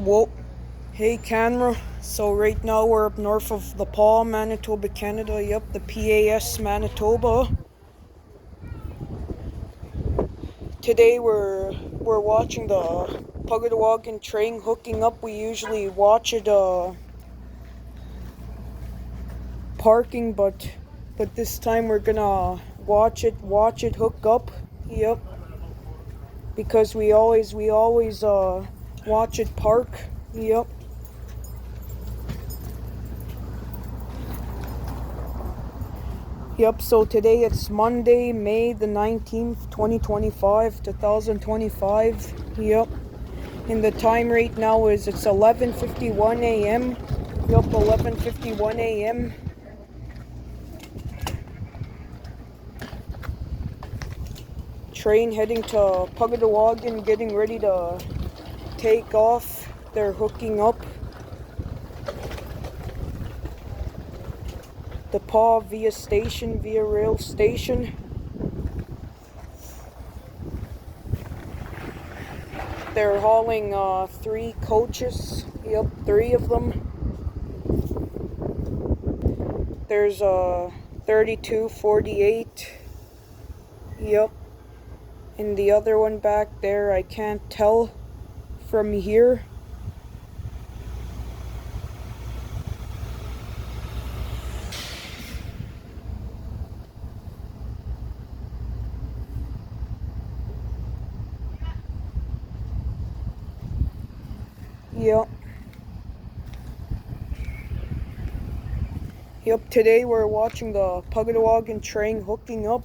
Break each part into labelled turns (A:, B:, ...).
A: Whoa. Hey camera. So right now we're up north of the Paw, Manitoba, Canada. Yep, the PAS Manitoba. Today we're watching the Puk train hooking up. We usually watch it parking, but this time we're gonna watch it hook up. Yep. Because we always watch it park. Yep. Yep, so today it's Monday, May the 19th, 2025. Yep. And the time right now is it's 11:51 a.m. Yep, 11:51 a.m. Train heading to Pugadawagan, getting ready to take off. They're hooking up. The Paw via rail station. They're hauling 3 coaches. Yep, 3 of them. There's 32, 48. Yep. And the other one back there, I can't tell from here. Yep. Yep, today we're watching the Pugadawagan train hooking up.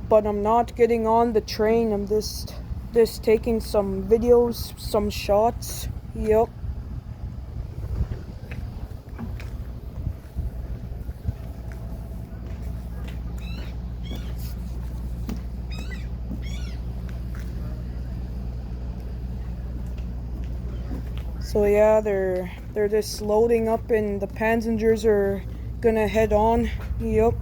A: But I'm not getting on the train. I'm just taking some videos, some shots. Yep. So yeah, they're just loading up and the passengers are gonna head on. Yep.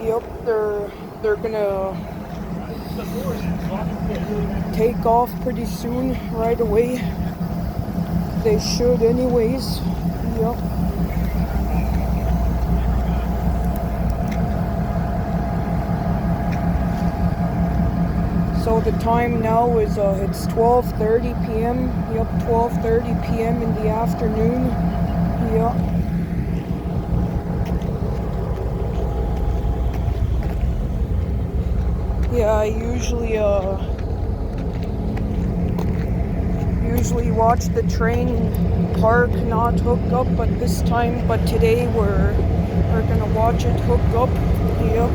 A: Yep, they're gonna take off pretty soon, right away. They should anyways. Yep. So the time now is it's 12:30 p.m. Yep, 12:30 p.m. in the afternoon. Yep. Yeah, I usually watch the train park, not hook up, but today we're gonna watch it hook up. Yep.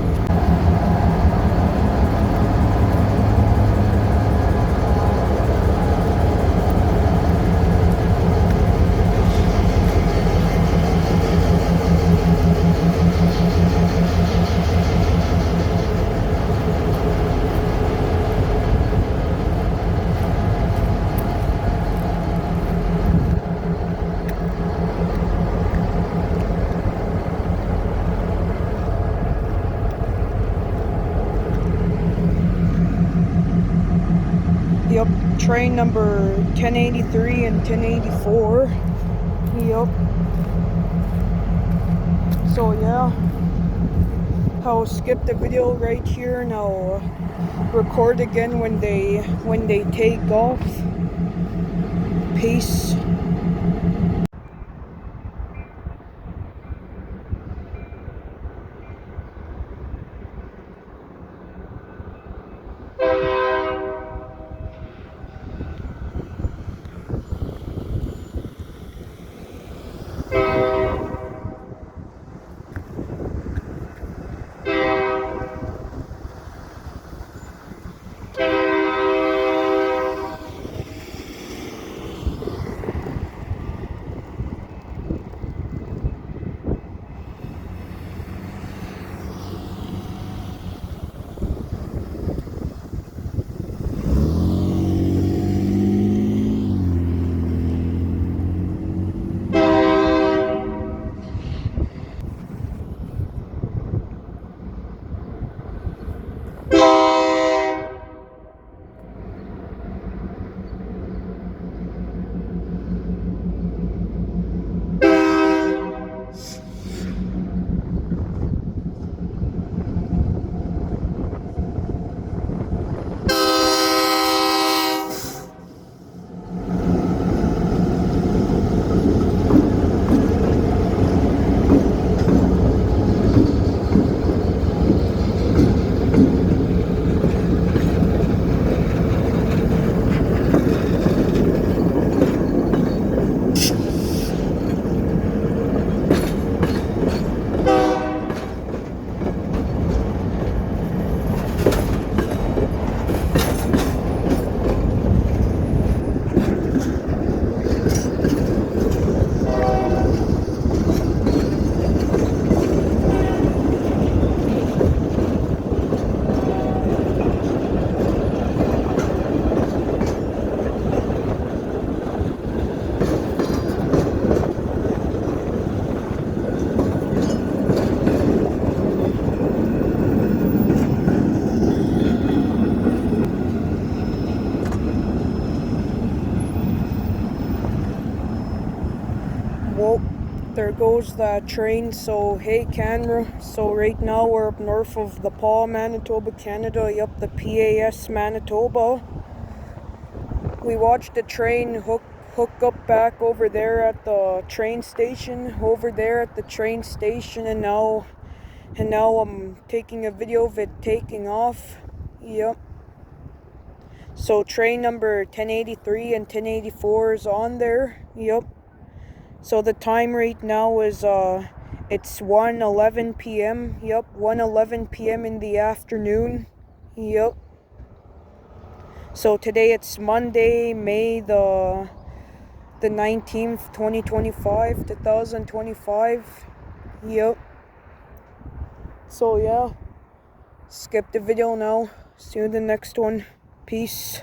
A: Yep, train number 1083 and 1084. Yep. So yeah, I'll skip the video right here and I'll record again when they take off. Peace. Whoa, there goes that train. So hey camera, so right now we're up north of the Paw, Manitoba, Canada. Yup, the PAS Manitoba. We watched the train hook up back over there at the train station, and now I'm taking a video of it taking off. Yep. So train number 1083 and 1084 is on there. Yep. So the time right now is it's 1:11 p.m. Yep, 1:11 p.m. in the afternoon. Yep. So today it's Monday, May the 19th, 2025. Yep. So yeah, skip the video now. See you in the next one. Peace.